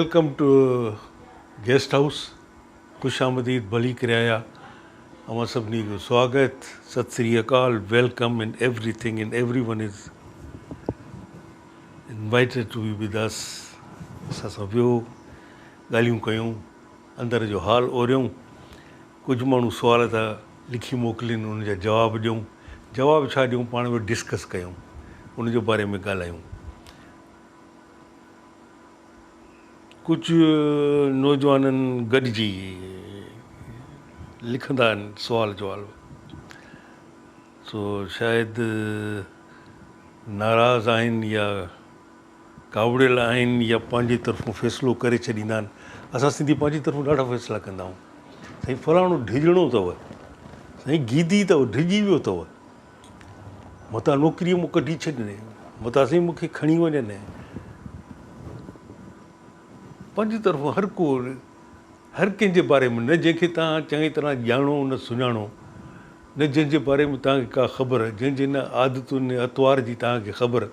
Welcome two guest house. खुश आमदीद भली किराया. अमां सभिनी जो स्वागत. सत श्री अकाल. Welcome in everything in everyone is invited to be with us. असां सां वियो, ॻाल्हियूं कयूं, अंदरि जो हाल ओरियूं. कुझु माण्हू सुवाल था लिखी मोकिलीनि, उन जा जवाब ॾियूं. जवाब छा ॾियूं, पाण में डिस्कस कयूं, उन जे बारे में ॻाल्हायूं. कुझु नौजवाननि गॾिजी लिखंदा आहिनि सुवाल जवाब. सो शायदि नाराज़ आहिनि या कावड़ियल आहिनि या पंहिंजी तरफ़ूं फ़ैसिलो करे छॾींदा आहिनि. असां सिंधी पंहिंजी तरफ़ूं ॾाढा फ़ैसिला कंदा आहियूं. साईं फलाणो ढिजणो अथव, साईं गीदी अथव, ढिजी वियो अथव, मतां नौकिरीअ मूं कढी छॾिने, मतां साईं मूंखे खणी वञनि. पंहिंजी तरफ़ां हर कंहिंजे बारे में, न जंहिंखे तव्हां चङी तरह ॼाणो न सुञाणो, न जंहिंजे बारे में तव्हांखे का ख़बर, जंहिंजे न आदतुनि अतवार जी तव्हांखे ख़बर,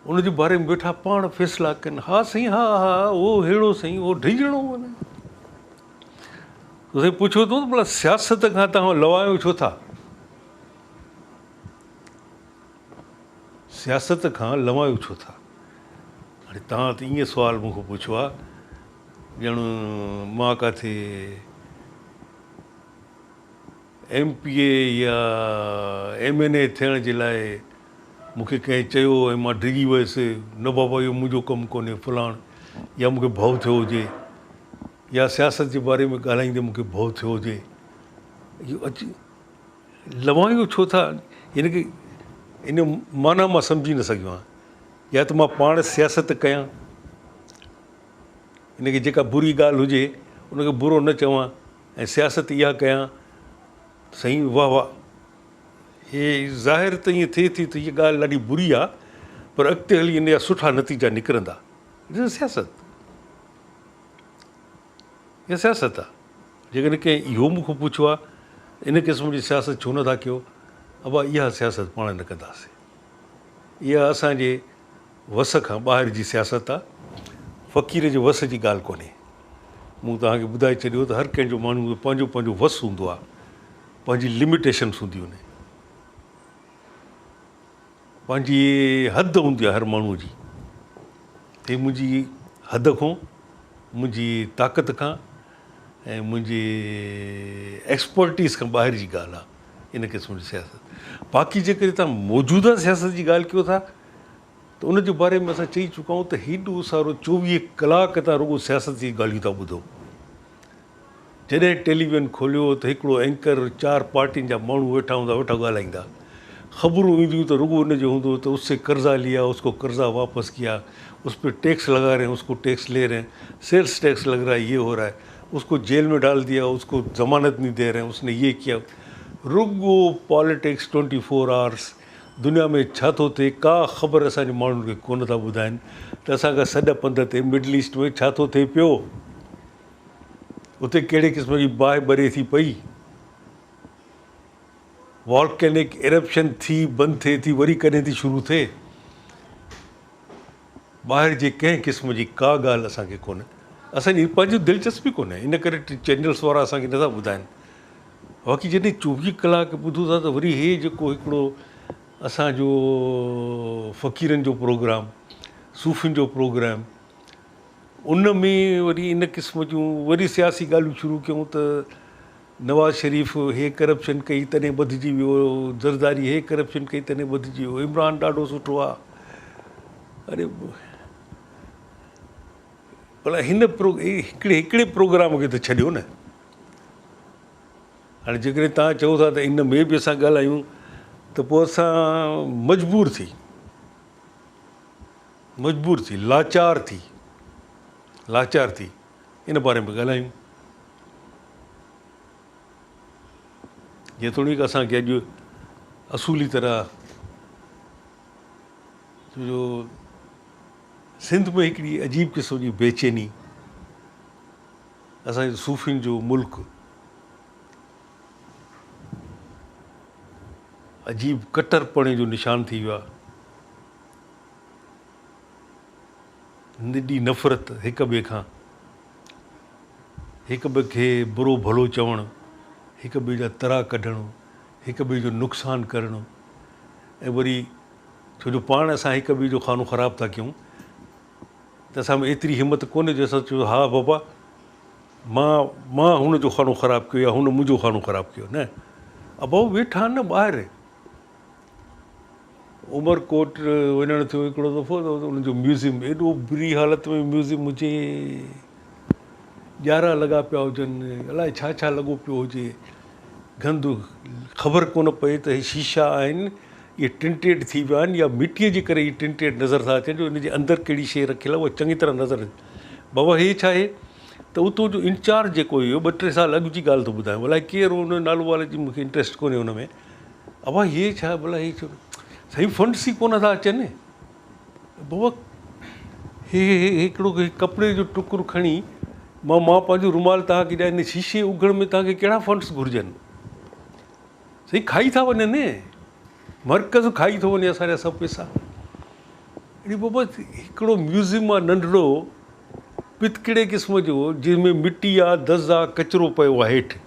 उनजे बारे में वेठा पाण फ़ैसिला कनि. हा साईं, हा हा उहो अहिड़ो साईं, उहो ढिजणो. त साईं पुछो थो भला सियासत खां तव्हां लवायो छो था? सियासत खां लवायो छो था? हाणे तव्हां त ईअं सुवालु मूंखे पुछियो आहे ॼण मां किथे MPA या MNA थियण जे लाइ मूंखे कंहिं चयो ऐं मां डिॼी वियुसि. न बाबा इहो मुंहिंजो कमु कोन्हे फलाण, या मूंखे भउ थियो हुजे, या सियासत जे बारे में ॻाल्हाईंदे मूंखे भउ थियो हुजे. इहो अची लवायूं छो था? हिनखे इन माना मां सम्झी न सघियो आहियां. या त मां पाण सियासत कयां, इनखे जेका बुरी ॻाल्हि हुजे उनखे बुरो न चवां, ऐं सियासत इहा कयां, साईं वाह वाह. हे ज़ाहिर त ईअं थिए थी त हीअ ॻाल्हि ॾाढी बुरी आहे, पर अॻिते हली इन जा सुठा नतीजा निकिरंदा. ॾिसो सियासत, इहा सियासत आहे. जेकॾहिं कंहिं इहो मूंखे पुछियो आहे इन क़िस्म जी सियासत छो नथा कयो, अबा इहा सियासत पाण न कंदासीं. इहा असांजे वस खां ॿाहिरि जी सियासत आहे. फ़क़ीर जे वस जी ॻाल्हि कोन्हे. मूं तव्हांखे ॿुधाए छॾियो त हर कंहिंजो माण्हू जो पंहिंजो पंहिंजो वस हूंदो आहे, पंहिंजी लिमिटेशन्स हूंदियूं आहिनि, पंहिंजी हद हूंदी आहे हर माण्हूअ जी. हे मुंहिंजी हद खां, मुंहिंजी ताक़त खां ऐं मुंहिंजी एक्सपर्टीज़ खां ॿाहिरि जी ॻाल्हि आहे इन क़िस्म जी सियासत. बाक़ी जेकॾहिं तव्हां मौजूदा सियासत जी ॻाल्हि कयो था त उन जे बारे में असां चई चुका आहियूं त हेॾो सारो 24 कलाक तव्हां रुॻो सियासत जी ॻाल्हियूं था ॿुधो. जॾहिं टेलीविज़न खोलियो त हिकिड़ो एंकर 4 पार्टियुनि जा माण्हू वेठा हूंदा, वेठा ॻाल्हाईंदा. ख़बरूं ईंदियूं त रुॻो उनजो हूंदो त उससे कर्ज़ा लिया, उसको कर्ज़ा वापस किया, उस पर टैक्स लगा रहे हैं, उसको टैक्स ले रहे हैं, सेल्स टैक्स लग रहा है, ये हो रहा है, उसको जेल में डाल दिया, उसको ज़मानत नहीं दे रहे हैं, उसने ये किया. रुॻो पॉलिटिक्स 24 आवर्स. दुनिया में छा थो थिए का ख़बर असांजे माण्हुनि खे कोन था ॿुधाइनि त असांखां सॾ पंध ते मिडल ईस्ट में छा थो थिए पियो, उते कहिड़े क़िस्म जी बाहि ॿरे थी पई, वॉल्केनिक इरप्शन थी बंदि थिए थी, वरी कॾहिं थी शुरू थिए. ॿाहिरि जे कंहिं क़िस्म जी का ॻाल्हि असांखे कोन्हे. असांजी पंहिंजी दिलचस्पी कोन्हे, इन करे चैनल्स वारा असांखे नथा ॿुधाइनि. बाक़ी जॾहिं 24 कलाक ॿुधूं था त वरी हे जेको हिकिड़ो असांजो फ़क़ीरनि जो प्रोग्राम, सूफ़ियुनि जो प्रोग्राम, उन में वरी इन क़िस्म जूं वरी सियासी ॻाल्हियूं शुरू कयूं त नवाज़ शरीफ़ हे करप्शन कई तॾहिं वधिजी वियो, ज़रदारी हे करप्शन कई तॾहिं वधिजी वियो, इमरान ॾाढो सुठो आहे. अरे भला हिन हिकिड़े प्रोग्राम खे त छॾियो न. हाणे जेकॾहिं तव्हां चओ था त इन में बि असां ॻाल्हायूं त पोइ असां मजबूर थी लाचार थी इन बारे में ॻाल्हायूं. इहे थोरी असांखे अॼु असूली तरह, छो सिंध में हिकिड़ी अजीब क़िस्म जी बेचैनी, असांजे सूफ़ियुनि जो मुल्क, अजीब कटरपणे जो निशान थी वियो आहे. निॾी नफ़रत हिक ॿिए खां, हिक ॿिए खे बुरो भलो चवणु, हिक ॿिए जा तरा कढणु, हिक ॿिए जो नुक़सानु करणु, ऐं वरी छो जो पाण असां हिक ॿिए जो खानो ख़राबु था कयूं त असां में एतिरी हिमत कोन्हे जो असां चयो हा बाबा मां हुन जो खानो ख़राबु कयो या हुन मुंहिंजो खानो ख़राबु कयो। न, अभाऊ वेठा आहिनि न ॿाहिरि। उमरकोट वञणु थियो हिकिड़ो दफ़ो त उनजो म्यूज़ियम एॾो बुरी हालत में म्यूज़ियम हुजे, ॼारा लॻा पिया हुजनि, अलाए छा छा लॻो पियो हुजे, गंद, ख़बर कोन पए त हे शीशा आहिनि, इहे टिंटेड थी विया आहिनि या मिटीअ जे करे इहे टिंटेड नज़र था अचनि, जो इनजे अंदरि कहिड़ी शइ रखियलु आहे उहा चङी तरह नज़र अचे। बाबा हे छा आहे त उतो जो इंचार्ज जेको हुयो 2-3 साल अॻु जी ॻाल्हि थो ॿुधायां, अलाए केरु हुन नालो वारे जी मूंखे इंट्रस्ट कोन्हे हुन में। अबा हे छा भला, हे छो साईं फंड्स ई कोन था अचनि। बाबा हे हिकिड़ो कपिड़े जो टुकुरु खणी मां पंहिंजो रुमाल तव्हांखे ॾियां, इन शीशे उघण में तव्हांखे कहिड़ा फंड्स घुरिजनि? साईं खाई था वञनि, मर्कज़ खाई थो वञे असांजा सभु पैसा। अड़े बाबा हिकिड़ो म्यूज़ियम आहे नंढिड़ो पितकिड़े क़िस्म जो, जंहिंमें मिटी आहे, दज़ आहे, कचिरो पियो आहे हेठि।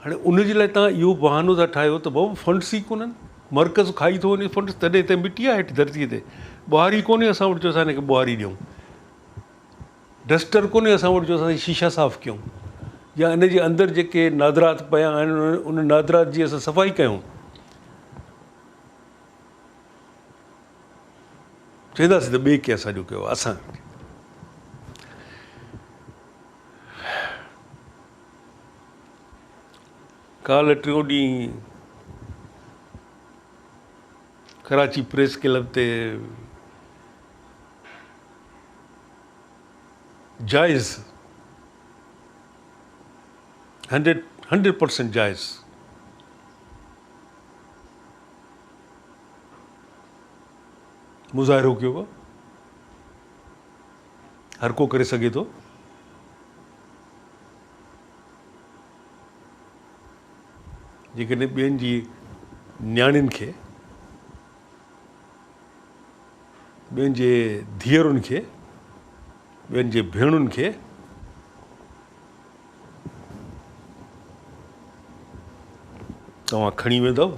हाणे उनजे लाइ तव्हां इहो बहानो था ठाहियो त बाबा फंड्स ई कोन्हनि, मर्कज़ खाई थो वञे फंड्स, तॾहिं त मिटी आहे हेठि धरतीअ ते, ॿुहारी कोन्हे असां वटि जो असां हिनखे ॿुहारी ॾियूं, डस्टर कोन्हे असां वटि जो असां शीशा साफ़ु कयूं, या इन जे अंदरि जेके नादरात पिया आहिनि उन नादरात जी असां सफ़ाई कयूं। चवंदासीं त ॿिए कंहिं असांजो कयो, असां काल्ह 3 ॾींहं कराची प्रेस क्लब ते जाइज़ 100% जाइज़ मुज़ाहिरो कयो आहे। हर को करे सघे थो, जेकॾहिं ॿियनि जी नियाणियुनि खे, ॿियनि जे धीअरुनि खे, ॿियनि जे भेणुनि खे तव्हां खणी वेंदव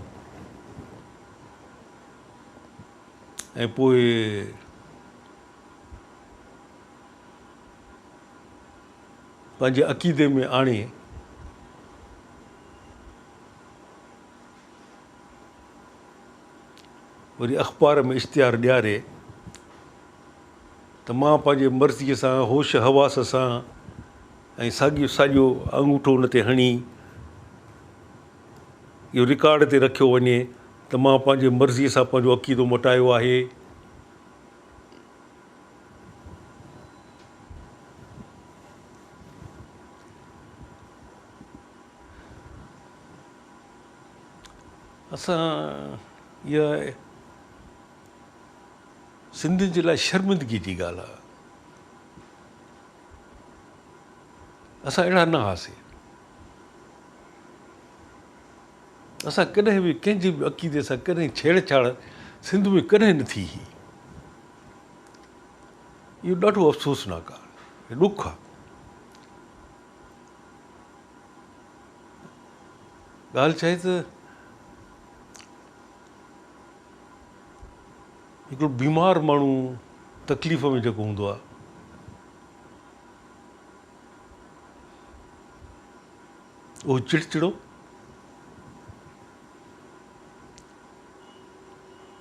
ऐं पोइ पंहिंजे अक़ीदे में आणे वरी अख़बार में इश्तिहार ॾियारे त मां पंहिंजे मर्ज़ीअ सां, होश हवास सां ऐं साॻियो अंगूठो हुन ते हणी इहो रिकॉर्ड ते रखियो वञे त मां पंहिंजे मर्ज़ीअ सां पंहिंजो अक़ीदो मटायो आहे। असां इहा सिंधियुनि जे लाइ शर्मिंदगी जी ॻाल्हि आहे। असां अहिड़ा न हुआसीं, असां कॾहिं बि कंहिंजे बि अक़ीदे सां कॾहिं छेड़छाड़ सिंध में कॾहिं न थी हुई। इहो ॾाढो अफ़सोसनाक आहे, ॾुख आहे। ॻाल्हि छा आहे त हिकिड़ो बीमार माण्हू तकलीफ़ में जेको हूंदो आहे, उहो चिड़चिड़ो,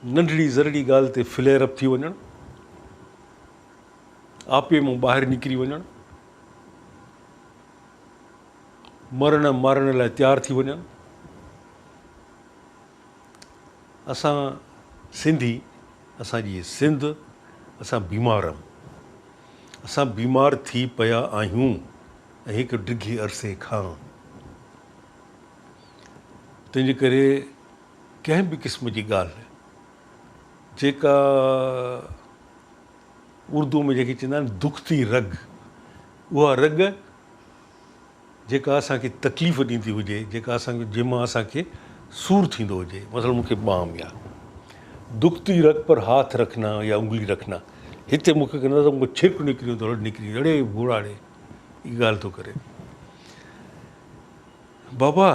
नंढड़ी ज़रड़ी ॻाल्हि ते फ्लेयर अप थी वञणु, आपे मां ॿाहिरि निकिरी वञणु, मरण मारण लाइ तयारु थी वञणु। असां सिंधी, असांजी सिंध, असां बीमार आहियूं, असां बीमार थी पिया आहियूं ऐं हिकु डिघे अरसे खां। तंहिंजे करे कंहिं बि क़िस्म जी ॻाल्हि जेका उर्दू में जेके चवंदा आहिनि दुखती रग, उहा रग जेका असांखे तकलीफ़ ॾींदी हुजे, जेका असांखे जंहिंमां असांखे सूरु थींदो हुजे, मतिलबु मूंखे बाम या दुखती रग पर हाथ रखना या उंगली रखना, हिते मूंखे नज़र मूंखे छिक निकिरियो थो निकिरी अड़े घोड़ाड़े हीअ ॻाल्हि थो करे। बाबा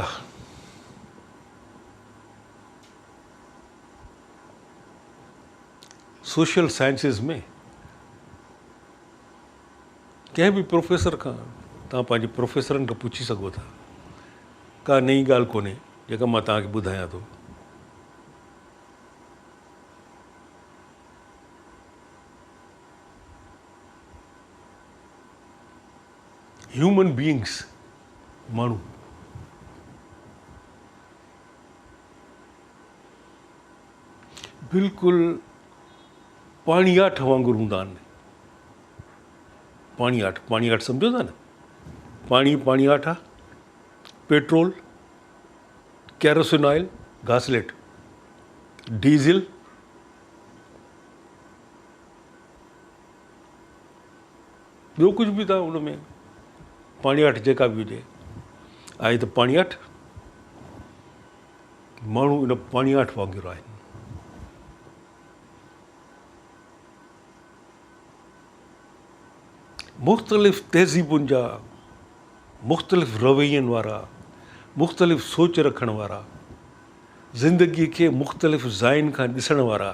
सोशल साइंसिस में कंहिं बि प्रोफेसर खां तव्हां पंहिंजे प्रोफेसरनि खां पुछी सघो था, का नई ॻाल्हि कोन्हे जेका मां तव्हांखे ॿुधायां थो। ह्यूमन बीइंग्स माण्हू बिल्कुलु पाणीयाठ वांगुरु हूंदा आहिनि। पाणीयाठ सम्झो था न? पाणीयाठ आहे, पेट्रोल, कैरोसिन ऑयल, घासलेट, डीज़ल, ॿियो कुझु बि तव्हां हुन में पाणीयाठ जेका बि हुजे आहे त पाणीयाठ। माण्हू इन पाणीयाठ वांगुरु आहिनि। मुख़्तलिफ़ तहज़ीबुनि जा, मुख़्तलिफ़ रवैयनि वारा, मुख़्तलिफ़ सोच रखण वारा, ज़िंदगीअ खे मुख़्तलिफ़ ज़ाइन खां ॾिसण वारा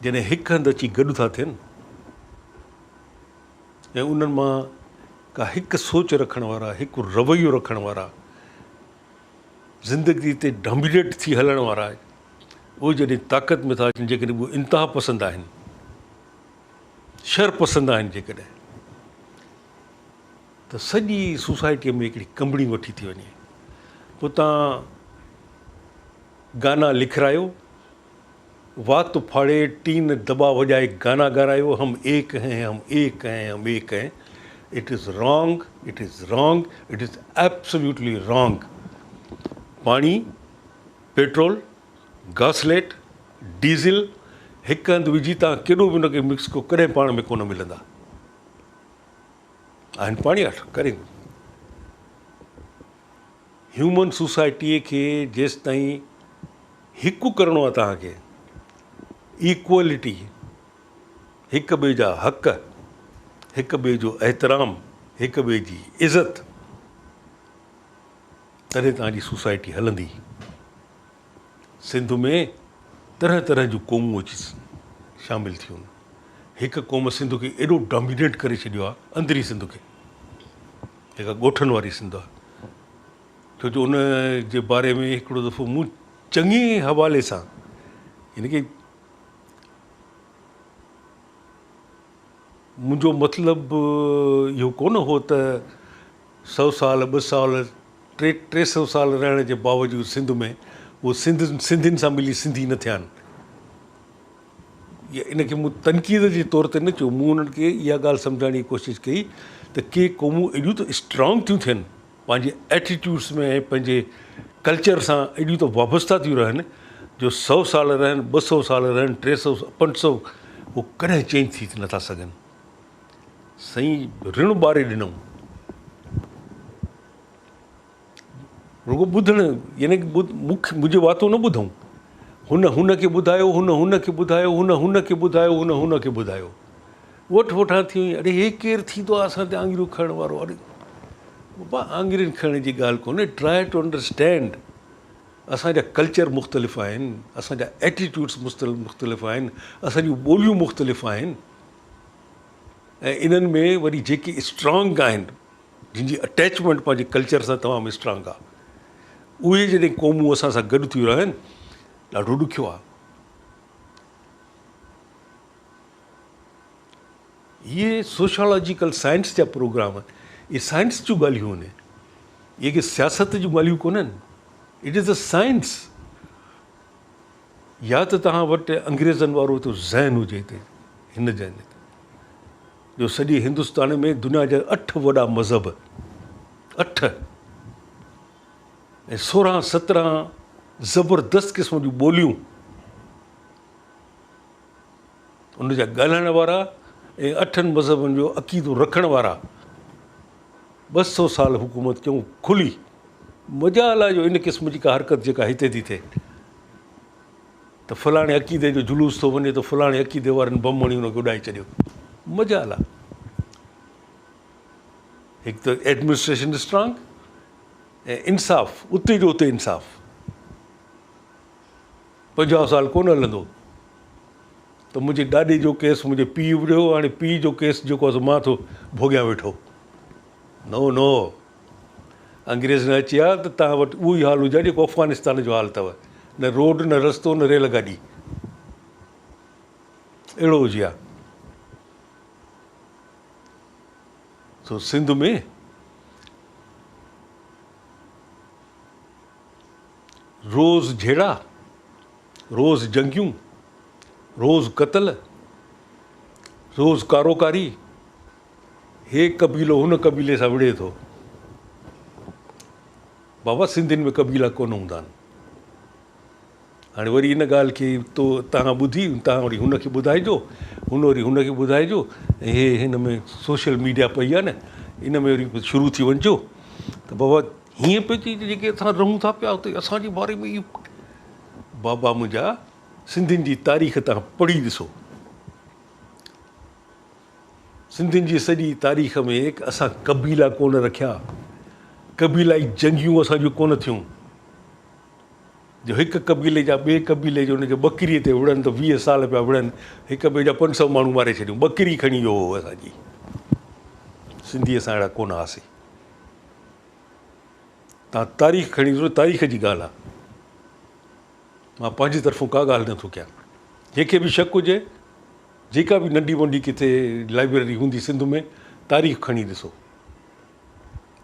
जॾहिं हिकु हंधि अची गॾु था थियनि ऐं उन्हनि मां का हिकु सोच रखण वारा, हिकु रवैयो रखण वारा, ज़िंदगी ते डोमिनेट थी हलण वारा, उहे जॾहिं ताक़त में था अचनि, जेकॾहिं उहे इंतिहा पसंदि आहिनि, शर पसंदि आहिनि जेकॾहिं, त सॼी सोसाइटीअ में हिकिड़ी कंबड़ी वठी थी वञे। पोइ तव्हां गाना लिखायो, वात फाड़े टीन दॿा वॼाए गाना ॻारायो, हम एक हैं, हम एक हैं, हम एक हैं। It is wrong, it is wrong, it is absolutely wrong. पाणी, पेट्रोल, घासलेट, डीज़ल हिकु हंधि विझी तव्हां केॾो बि हुनखे मिक्स कयो, कॾहिं पाण में कोन मिलंदा आहिनि। पाणीयाठ करे ह्यूमन सोसाइटीअ खे जेसि ताईं हिकु करिणो आहे तव्हांखे, इक्वलिटी, हिक ॿिए जा हक़, हिक ॿिए जो एहतराम, हिक ॿिए जी इज़त, तॾहिं तव्हांजी सोसाइटी हलंदी। सिंध में तरह तरह जूं क़ौमूं अची शामिलु थियूं। हिकु क़ौम सिंध खे एॾो डोमिनेट करे छॾियो आहे, अंदरी सिंध खे, जेका ॻोठनि वारी सिंध आहे। छो जो उन जे बारे में हिकिड़ो दफ़ो मूं चङे हवाले सां, यानी की मुंहिंजो मतिलबु इहो कोन हो त 100 साल 200 साल 300 साल रहण जे बावजूदु सिंध में उहो सिंधियुनि सां मिली सिंधी न थिया आहिनि। इनखे मूं तनक़ीद जे तौर ते न चयो, मूं उन्हनि खे इहा ॻाल्हि सम्झाइण जी कोशिशि कई त के क़ौमूं एॾियूं त स्ट्रॉन्ग थियूं थियनि पंहिंजे एटीट्यूड्स में ऐं पंहिंजे कल्चर सां एॾियूं त वाबस्ता थियूं रहनि जो 100 साल रहनि, 200 साल रहनि, 300 500 उहो कॾहिं चेंज थी नथा सघनि। साईं ऋण ॿारे ॾिनऊं, रुॻो ॿुधणु, यानी की मुंहिंजे वातो न ॿुधऊं, हुनखे ॿुधायो, हुनखे ॿुधायो, हुनखे ॿुधायो, हुनखे ॿुधायो, वठि वठां थी वई। अड़े हे केरु थींदो आहे असां ते आङिरियूं खणण वारो? अड़े बाबा आङिरियुनि खणण जी ॻाल्हि कोन्हे, ट्राए टू अंडरस्टैंड। असांजा कल्चर मुख़्तलिफ़ आहिनि, असांजा एटीट्यूड्स मुख़्तलिफ़ आहिनि, असांजूं ॿोलियूं मुख़्तलिफ़ आहिनि, ऐं इन्हनि में वरी जेके स्ट्रॉन्ग आहिनि, जिन जी अटैचमेंट पंहिंजे कल्चर सां तमामु स्ट्रॉन्ग आहे, उहे जॾहिं क़ौमूं असां सां गॾु थियूं रहनि, ॾाढो ॾुखियो आहे। इहे सोशोलॉजिकल साइंस जा प्रोग्राम, इहे साइंस जूं ॻाल्हियूं आहिनि, इहे के सियासत जूं ॻाल्हियूं कोन्हनि। It is a science. या त तव्हां वटि अंग्रेज़नि वारो त ज़हन हुजे हिते, हिन ज़हन ते जो सॼे हिंदुस्तान में दुनिया जा 8 वॾा मज़हब, 8 ऐं 16-17 ज़बरदस्त क़िस्म जूं ॿोलियूं, उन जा ॻाल्हाइण वारा ऐं 8 मज़हबनि जो अक़ीदो रखण वारा 200 साल हुकूमत कयूं खुली। मज़ा लाइ जो इन क़िस्म जी का हरकत जेका हिते थी थिए, त फलाणे अक़ीदे जो जुलूस थो वञे त फलाणे अक़ीदे वारनि बम हणी हुनखे उॾाए छॾियो। मज़ाल आहे। हिकु त एडमिनिस्ट्रेशन स्ट्रांग ऐं इंसाफ़ उते जो उते इंसाफ़। 50 साल कोन हलंदो त मुंहिंजे ॾाॾे जो केस मुंहिंजे पीउ विढ़ियो, हाणे पीउ जो केस जेको आहे मां थो भोॻियां वेठो। नो नो, अंग्रेज़ न अची आहे त तव्हां वटि उहो ई हाल हुजे जेको अफ़गानिस्तान जो हाल अथव, न रोड न रस्तो न रेल गाॾी, अहिड़ो हुजे हा। सो सिंध में रोज़ झेड़ा, रोज़ जंगियूं, रोज़ क़तल, रोज़ कारोकारी। हे कबीलो हुन कबीले सां विढ़े थो। बाबा सिंधियुनि में कबीला कोन हूंदा आहिनि। हाणे वरी इन ॻाल्हि खे तो तव्हां ॿुधी, तव्हां वरी हुनखे ॿुधाइजो, हुन वरी हुनखे ॿुधाइजो। ऐं हे हिन में सोशल मीडिया पई आहे न, इन में वरी शुरू थी वञिजो त बाबा हीअं पियो चई जेके असां रहूं था पिया उते असांजे बारे में इहो। बाबा मुंहिंजा, सिंधियुनि जी तारीख़ तव्हां पढ़ी ॾिसो। सिंधियुनि जी सॼी तारीख़ में असां कबीला कोन रखिया, कबीलाई जंगियूं असांजूं कोन थियूं जो हिकु कबीले जा ॿिए कबीले जो हुनजे ॿकरीअ ते विढ़नि त 20 साल पिया विढ़नि, हिक ॿिए जा 500 माण्हू मारे छॾियूं। ॿकरी खणी वियो हो असांजी। सिंधी असां अहिड़ा कोन हुआसीं। तव्हां तारीख़ खणी ॾिसो, तारीख़ जी ॻाल्हि आहे। मां पंहिंजी तरफ़ां का ॻाल्हि नथो कयां। जंहिंखे बि शक हुजे, जेका बि नंढी वंढी किथे लाइब्रेरी हूंदी सिंध में, तारीख़ खणी ॾिसो।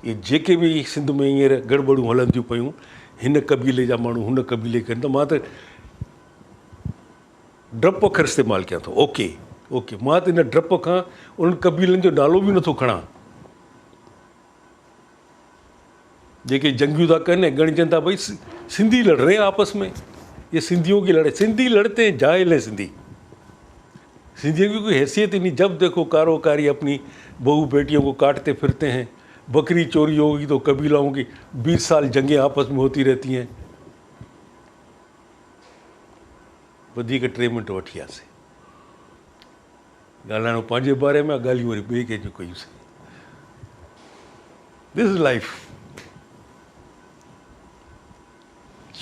इहे जेके बि सिंध में हींअर गड़बड़ूं हलनि थियूं पियूं, हिन कबीले जा माण्हू हुन कबीले कनि, त मां त डप अखर इस्तेमालु कयां थो। ओके ओके, मां त इन डप खां उन्हनि कबीलनि जो नालो बि नथो खणां जेके जंगियूं था कनि ऐं ॻणिजनि था भई सिंधी लड़ रहे हैं आपस में, ये सिंधियों की लड़ाई। सिंधी लड़ते हैं, जाहिल है सिंधी। सिंधियों की कोई हैसियत ही नहीं। जब देखो कारोकारी अपनी बहू बेटियों को काटते फिरते हैं। बकरी चोरी होगी तो कबीलाओं की 20 साल जंगें आपस में होती रहती हैं। वधीक 3 मिंट वठी वियासीं। ॻाल्हाइणो पंहिंजे बारे में, ॻाल्हियूं वरी ॿिए कंहिंजूं कयूंसीं। This is life.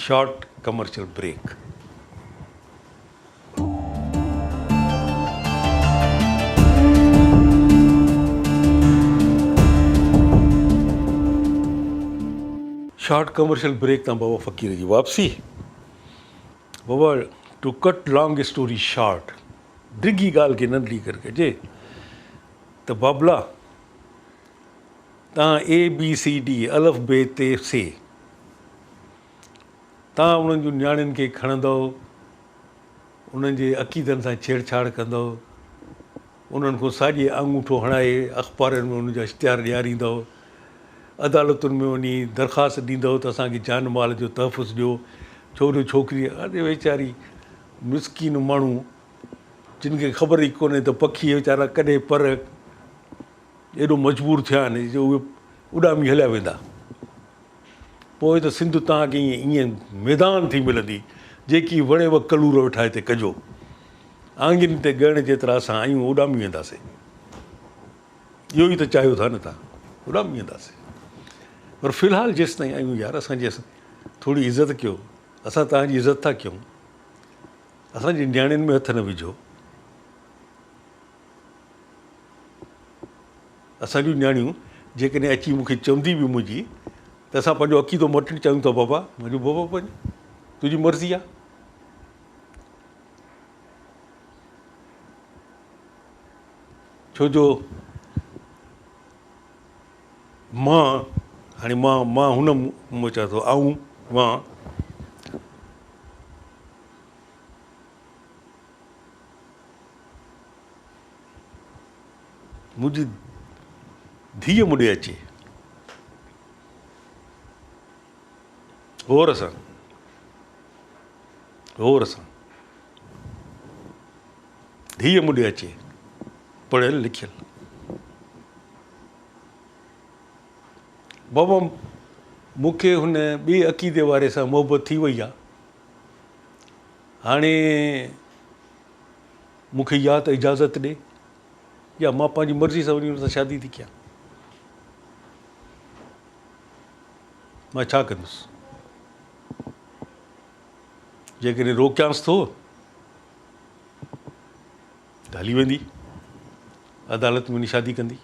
Short commercial break. Short commercial break तां बाबा फ़क़ीर जी वापसी। बाबा to cut long story short, डिघी ॻाल्हि खे नंढी करे कजे त बाबला तव्हां ABCD अलफ़ बे ते से तव्हां उन्हनि जूं नियाणियुनि खे खणंदव, उन्हनि जे अक़ीदनि सां छेड़छाड़ कंदव, उन्हनि खां साॻिए अंगूठो हणाए अख़बारनि में उनजा इश्तिहार ॾियारींदव, अदालतुनि में वञी दरख़्वास्त ॾींदव त असांखे जान माल जो तहफ़ुज़ ॾियो। छोकिरो छोकिरी अरे वीचारी मिसकीन माण्हू जिन खे ख़बर ई कोन्हे त पखी वीचारा कॾहिं पर एॾो मजबूर थिया आहिनि जो उहे उॾामी हलिया वेंदा। पोइ त सिंध तव्हांखे ईअं मैदान थी मिलंदी, जेकी वणेव कलूर वेठा हिते कजो, आङिरियुनि ते ॻण जेतिरा असां आहियूं उॾामी वेंदासीं। इहो ई त चाहियो था न तव्हां, उॾामी वेंदासीं। पर फ़िलहालु जेसि ताईं आहियूं यार, असांजी थोरी इज़त कयो। असां तव्हांजी इज़त था कयूं, असांजी नियाणियुनि में हथ न विझो। असांजूं नियाणियूं जेकॾहिं अची मूंखे चवंदी बि मुंहिंजी त असां पंहिंजो अक़ीदो मटणु चाहियूं था बाबा, मुंहिंजो बाबा पंहिंजो तुंहिंजी मर्ज़ी आहे। छो जो मां हाणे मां हुन मूं चवां थो आऊं मां मुंहिंजी धीअ मूं ॾे अचे होर सां धीअ मूं ॾे अचे पढ़ियल लिखियल। बाबा मूंखे हुन ॿिए अक़ीदे वारे सां मोहबत थी वई आहे। हाणे मूंखे या त इजाज़त ॾे या मां पंहिंजी मर्ज़ी सां वञी हुन सां शादी थी कयां। मां छा कंदुसि? जेकॾहिं रोकियांसि थो त हली वेंदी अदालत में वञी शादी कंदी।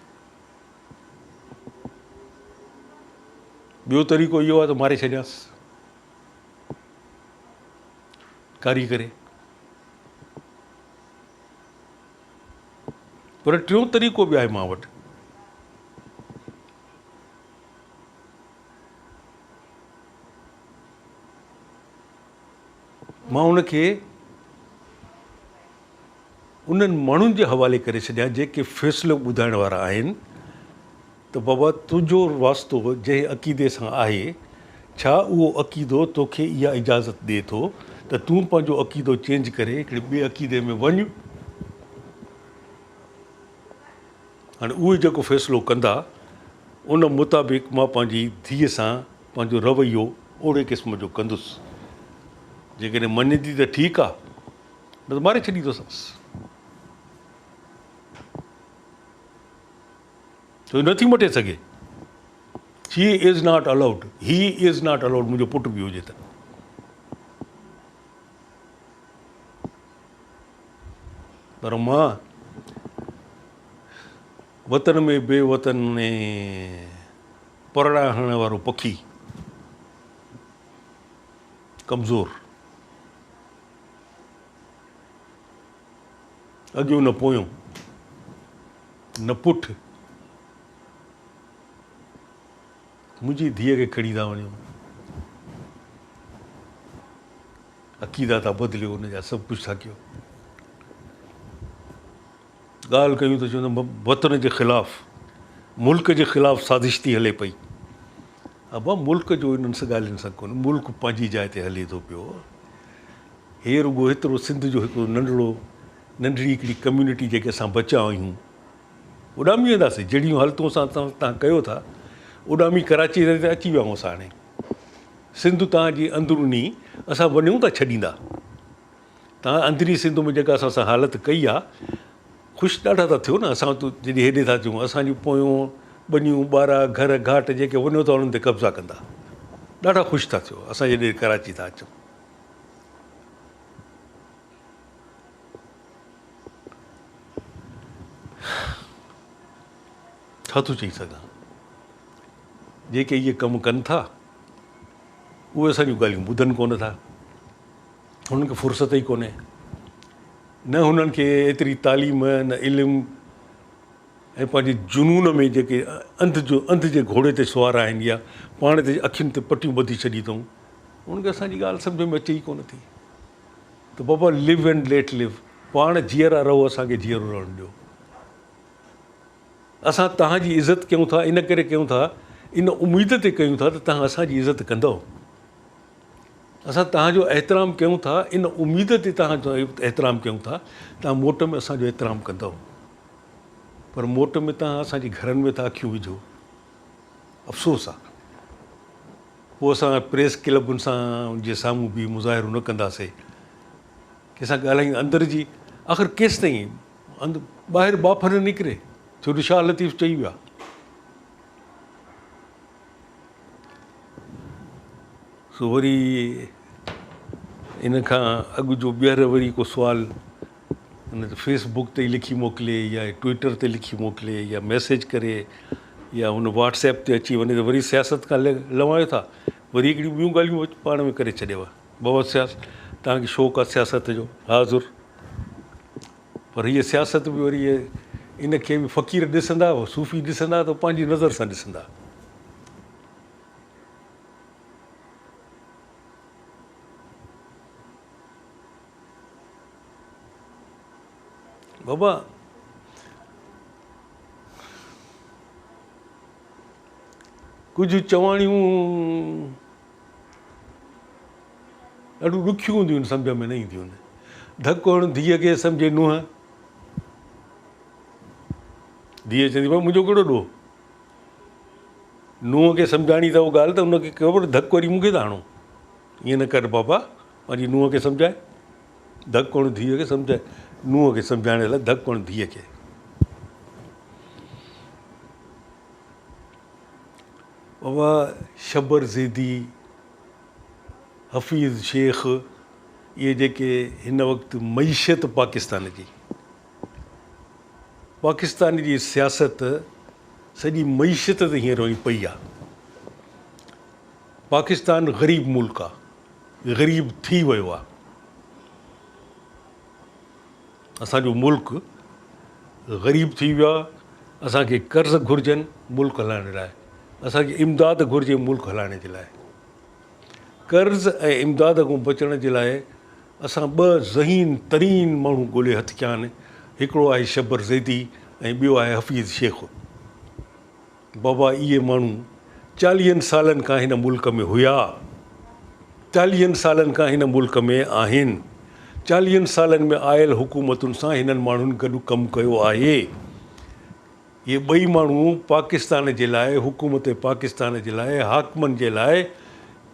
ॿियो तरीक़ो इहो आहे त मारे छॾियांसि कारी करे। पर टियों तरीक़ो बि आहे मां वटि। मां उनखे उन्हनि माण्हुनि जे हवाले करे छॾियां जेके फ़ैसिलो ॿुधाइण वारा आहिनि त बाबा तुंहिंजो वास्तो जंहिं अक़ीदे सां आहे, छा उहो अक़ीदो तोखे इहा इजाज़त ॾिए थो त तूं पंहिंजो अक़ीदो चेंज करे हिकिड़े ॿिए अक़ीदे में वञ। हाणे उहे जेको फ़ैसिलो कंदा उन मुताबिक़ मां पंहिंजी धीअ सां पंहिंजो रवैयो ओहिड़े क़िस्म जो कंदुसि। जेकॾहिं मञंदी त ठीकु आहे, न त मारे छॾींदोसि। छो नथी मटे सघे। She is not allowed, he is not allowed. मुंहिंजो पुटु बि हुजे त पर मां वतन में बेवतन में परड़ा हणण वारो पखी, कमज़ोर, अॻियो न पोयों न पुठि, मुंहिंजी धीअ खे खणी था वञो, अक़ीदा था बदिलियो, हुनजा सभु कुझु था कयो। ॻाल्हि कयूं त चवंदा वतन जे ख़िलाफ़ु, मुल्क जे ख़िलाफ़ु साज़िश थी हले पई। अबा मुल्क जो इन्हनि सां ॻाल्हियुनि सां कोन्हे, मुल्क पंहिंजी जाइ ते हले थो पियो। हे रुॻो हेतिरो सिंध जो हिकिड़ो नंढड़ी हिकिड़ी कम्यूनिटी जेके असां बचा आहियूं उॾामी वेंदासीं। जहिड़ियूं हालतूं सां तव्हां कयो था, उॾामी कराची ते अची विया असां। हाणे सिंध तव्हांजी अंदरूनी असां वञूं था छॾींदा। तव्हां अंदरी सिंध में जेका असां सां हालत कई आहे, ख़ुशि ॾाढा था थियो न। असां त जॾहिं हेॾे था अचूं, असांजूं पोयूं बनियूं ॿारा घर घाट जेके वञो था उन्हनि ते कब्ज़ा कंदा, ॾाढा ख़ुशि था थियो। असां जॾहिं कराची था अचूं, छा थो चई सघां। जेके इहे कमु कनि था उहे असांजूं ॻाल्हियूं ॿुधनि कोन था। हुननि खे फ़ुर्सत ई कोन्हे, न हुननि खे एतिरी तालीम, न इल्मु, ऐं पंहिंजे जुनून में जेके अंध जे घोड़े ते सुवार आहिनि या पाण ते अखियुनि ते पटियूं ॿधी छॾी अथऊं, उनखे असांजी ॻाल्हि सम्झ में अचे ई कोन थी त बाबा लिव एंड लेट लिव। पाण जीअरा रहो, असांखे जीअरो रहणु ॾियो। असां तव्हांजी इज़त कयूं था, इन करे कयूं था, इन उमेद ते कयूं था त तव्हां असांजी इज़त कंदव। असां तव्हांजो एतिराम कयूं था, इन उमेद ते तव्हांजो एतिराम कयूं था, तव्हां मोट में असांजो एतिराम कंदव। पर मोट में तव्हां असांजे घरनि में था अखियूं विझो। अफ़सोस आहे। पोइ असां प्रेस क्लबुनि सां जे साम्हूं बि मुज़ाहिरो न कंदासीं, कंहिंसां ॻाल्हाईंदा अंदरि जी। आख़िर केसि ताईं ॿाहिरि बाफ़ न निकिरे, छो जो शाह लतीफ़ चई विया। सो वरी इन खां अॻु जो ॿीहर वरी को सुवालु हुन ते फेसबुक ते लिखी मोकिले या ट्विटर ते लिखी मोकिले या मैसेज करे या हुन व्हाट्सएप ते अची वञे त वरी सियासत खां लवायो था, वरी हिकिड़ियूं ॿियूं ॻाल्हियूं पाण में करे छॾियव। बाबा तव्हांखे शौक़ु आहे सियासत जो, हाज़ुर। पर हीअ सियासत बि वरी इनखे बि फ़क़ीर ॾिसंदा, सूफ़ी ॾिसंदा त पंहिंजी नज़र सां ॾिसंदा। बाबा कुझु चवाणियूं ॾाढियूं ॾुखियूं हूंदियूं आहिनि, सम्झ में न ईंदियूं आहिनि। धकु हण धीअ खे सम्झे नुंहुं, धीअ चवंदी भाई मुंहिंजो कहिड़ो ॾोह। नुंहुं खे सम्झाइणी अथव ॻाल्हि त हुनखे ख़बर धकु वरी मूंखे था हणो। ईअं न कर बाबा, पंहिंजी नुंहुं खे सम्झाए। धकु कोन धीअ खे सम्झाए, नुंहं खे सम्झाइण लाइ धकु कोन धीअ खे। बाबा शबर ज़ैदी, हफ़ीज़ शेख, इहे जेके हिन वक़्तु मईशत पाकिस्तान जी, पाकिस्तान जी सियासत सॼी मईशत ते हींअर वञी पई आहे। पाकिस्तान ग़रीब मुल्क आहे, ग़रीब थी वियो आहे। असांजो मुल्क ग़रीब थी वियो आहे। असांखे कर्ज़ घुरिजनि मुल्क हलाइण लाइ, असांखे इमदाद घुरिजे मुल्क हलाइण जे लाइ। कर्ज़ ऐं इमदाद खां बचण जे लाइ असां ॿ ज़हीन तरीन माण्हू ॻोल्हे हथु कया आहिनि। हिकिड़ो आहे शबर ज़ैदी ऐं ॿियो आहे हफ़ीज़ शेख। बाबा इहे माण्हू 40 सालनि खां हिन मुल्क में हुया, 40 सालनि खां हिन मुल्क में आहिनि। 40 सालनि में आयल हुकूमतुनि सां हिननि माण्हुनि गॾु कमु कयो आहे। इहे ॿई माण्हू पाकिस्तान जे लाइ, हुकूमत पाकिस्तान जे लाइ, हाकमनि जे लाइ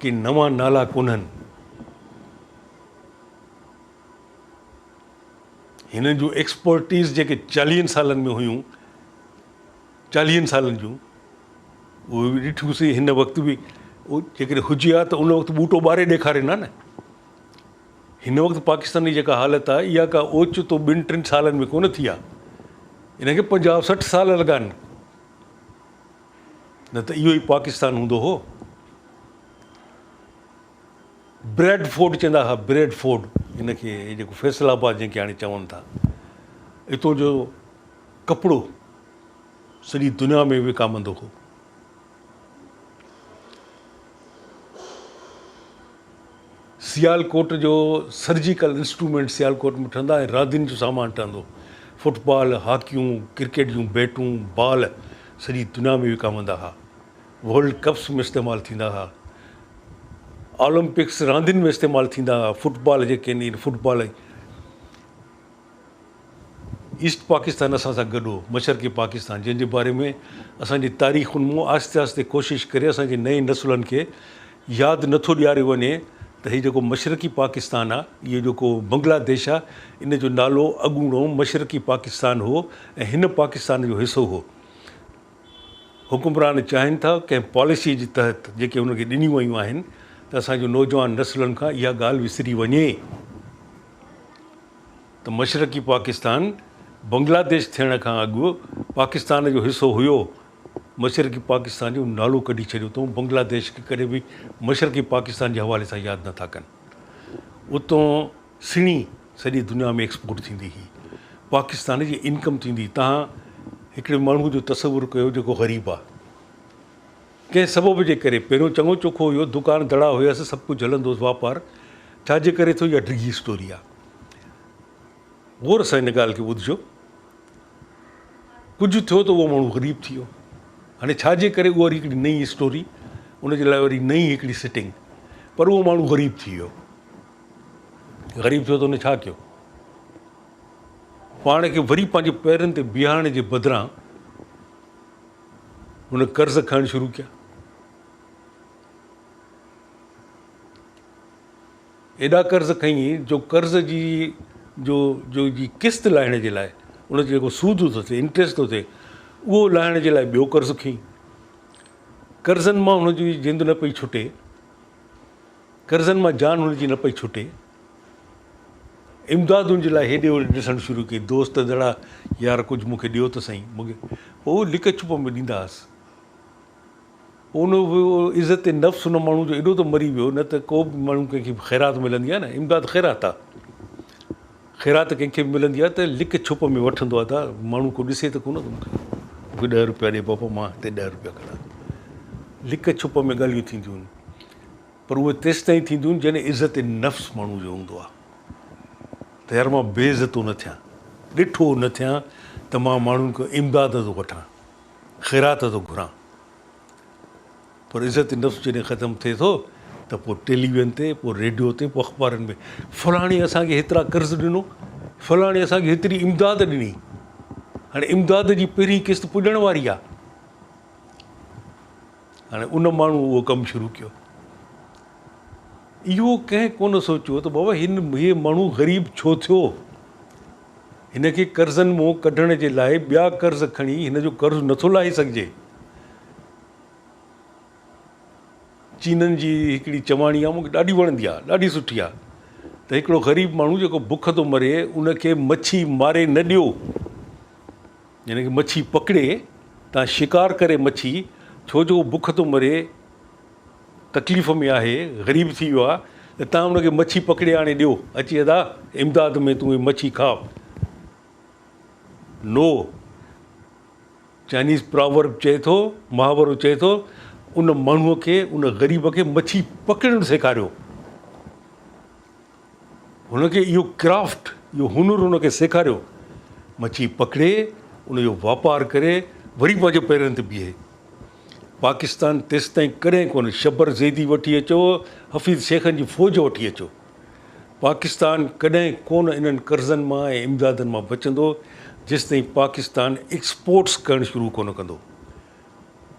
कि नवां नाला कोन्हनि। हिननि जूं एक्सपर्टीज़ जेके 40 सालनि में हुयूं, 40 सालनि जूं, उहे बि ॾिठियूंसीं हिन वक़्तु बि। जेकॾहिं हुजे हा त उन वक़्तु ॿूटो ॿारे ॾेखारींदा न। हिन वक़्तु पाकिस्तान जी जेका हालत आहे, इहा का ओचितो 2-3 सालनि में कोन थी आहे। हिनखे 50-60 साल लॻा आहिनि, न त इहो ई पाकिस्तान हूंदो हो। ब्रेडफोर्ड चवंदा हुआ, ब्रेडफोर्ड, हिनखे जेको फैसलाबाद जंहिंखे हाणे चवनि था। हितां जो कपिड़ो सॼी दुनिया में विकामंदो हो। सियालकोट जो सर्जिकल इंस्ट्रूमेंट सियालकोट में ठहंदा ऐं रांदियुनि जो सामान ठहंदो। फुटबॉल, हॉकियूं, क्रिकेट जूं बैटूं, बॉल सॼी दुनिया में विकामंदा हुआ। वर्ल्ड कप्स में इस्तेमालु थींदा हुआ, ओलंपिक्स रांदियुनि में इस्तेमालु थींदा हुआ। फुटबॉल जेके आहिनि, फुटबॉल ईस्ट पाकिस्तान असां सां गॾु हो, मशरक़ी पाकिस्तान, जंहिंजे बारे में असांजी तारीख़ुनि मां आहिस्ते आहिस्ते कोशिशि करे असांजे नए नसुलनि खे यादि नथो ॾियारियो वञे त हीउ जेको मशरक़ी पाकिस्तान आहे, इहो जेको बांग्लादेश आहे, इन जो नालो अॻूणो मशरक़ी पाकिस्तान हो ऐं हिन पाकिस्तान जो हिसो हो। हुकुमरान चाहिनि था कंहिं पॉलिसी जे तहत जेके हुनखे ॾिनियूं वयूं आहिनि त असांजो नौजवान नसुलनि खां इहा ॻाल्हि विसरी वञे त मशरक़ी पाकिस्तान बांग्लादेश थियण खां अॻु पाकिस्तान जो हिसो हुयो। मशरक़ी पाकिस्तान जो नालो कढी छॾियो अथऊं, बांग्लादेश खे कॾहिं बि मशरक़ी पाकिस्तान जे हवाले सां यादि नथा कनि। उतां सिणी सॼी दुनिया में एक्सपोर्ट थींदी हुई, पाकिस्तान जी इनकम थींदी। तव्हां हिकिड़े माण्हू जो तसवुरु कयो जेको ग़रीब आहे, कंहिं सबब जे करे, पहिरियों चङो चोखो हुयो, दुकान दड़ा हुयसि, सभु कुझु हलंदो हुओ वापारु, छाजे करे थो, इहा डिघी स्टोरी आहे। गौर सां हिन ॻाल्हि खे ॿुधिजो। कुझु थियो त उहो माण्हू ग़रीब थी वियो। हाणे छाजे करे, उहा वरी हिकिड़ी नई स्टोरी, उनजे लाइ वरी नई हिकिड़ी सिटिंग, पर उहो माण्हू ग़रीब थी वियो। ग़रीब थियो त उन छा कयो, पाण खे वरी पंहिंजे पेरनि ते बीहारण जे बदिरां हुन कर्ज़ खणणु शुरू कया। एॾा कर्ज़ खईं जो कर्ज़ जी किस्त लाहिण जे लाइ, उनजो जेको सूद थो थिए, इंट्रस्ट थो थिए, उहो लाहिण जे लाइ ॿियो कर्ज़ु खईं। कर्ज़नि मां हुनजी जिंद न पई छुटे, कर्ज़नि मां जान हुनजी न पई छुटे। इमदादुनि जे लाइ हेॾे होॾे ॾिसणु शुरू कई, दोस्त दड़ा, यार कुझु मूंखे ॾियो त सही, मूंखे पोइ लिक छुप में ॾींदा हुआसीं। उन इज़त नफ़्स हुन माण्हू जो एॾो त मरी वियो, न त को बि माण्हू कंहिंखे ख़ैरात मिलंदी आहे न, इमदाद ख़ैरात आहे, ख़ैरात कंहिंखे बि मिलंदी आहे त लिक छुप में वठंदो आहे। त माण्हू को ॾिसे त कोन थो, मूंखे 10 रुपया ॾे बाबा, मां हिते 10 रुपया खणा। लिक छुप में ॻाल्हियूं थींदियूं आहिनि, पर उहे तेसि ताईं थींदियूं आहिनि जॾहिं इज़त नफ़्स माण्हू जो हूंदो आहे त यार मां बेइज़तो न थियां, ॾिठो न थियां त मां माण्हुनि खां इमदाद थो वठां, ख़ैरात थो घुरां। पर इज़त नफ़्स जॾहिं ख़तमु थिए थो त पोइ टेलीविज़न ते, पोइ रेडियो ते, पोइ अख़बारनि में फलाणी असांखे हेतिरा कर्ज़ ॾिनो, फलाणी असांखे हेतिरी इमदाद ॾिनी। हाणे इमदाद जी पहिरीं किस्त पुॼण वारी आहे। हाणे उन माण्हू उहो कमु शुरू कयो। इहो कंहिं कोन सोचियो त बाबा हीअ माण्हू ग़रीब छो थियो, हिन खे कर्ज़नि मां कढण जे लाइ ॿिया कर्ज़ खणी हिन जो कर्ज़ु नथो लाहे सघिजे। चीननि जी हिकिड़ी चवाणी आहे, मूंखे ॾाढी वणंदी आहे, ॾाढी सुठी आहे, त हिकिड़ो ग़रीब माण्हू जेको बुख थो मरे उनखे मच्छी मारे न ॾियो, यानी की मच्छी पकिड़े, तव्हां शिकार करे मच्छी, छो जो बुख थो मरे, तकलीफ़ में आहे, ग़रीब थी वियो आहे, त तव्हां हुनखे मच्छी पकिड़े आणे ॾियो, अची अदा इमदाद में तूं मच्छी खा। नो, चाइनीज़ प्रोवर्ब चए थो, मुहावरो चए थो, उन माण्हूअ खे, उन ग़रीब खे मच्छी पकिड़णु सेखारियो, हुनखे इहो क्राफ्ट, इहो हुनुरु हुनखे सेखारियो, मच्छी पकिड़े उनजो वापारु करे वरी पंहिंजे पेरनि ते बीहे। पाकिस्तान तेसि ताईं कॾहिं कोन्हे, शबर ज़ैदी वठी अचो, हफ़ीज़ शेखनि जी फ़ौज वठी अचो, पाकिस्तान कॾहिं कोन इन्हनि कर्ज़नि मां ऐं इमदादनि मां बचंदो जेसि ताईं पाकिस्तान एक्सपोर्ट्स करणु शुरू कोन कंदो।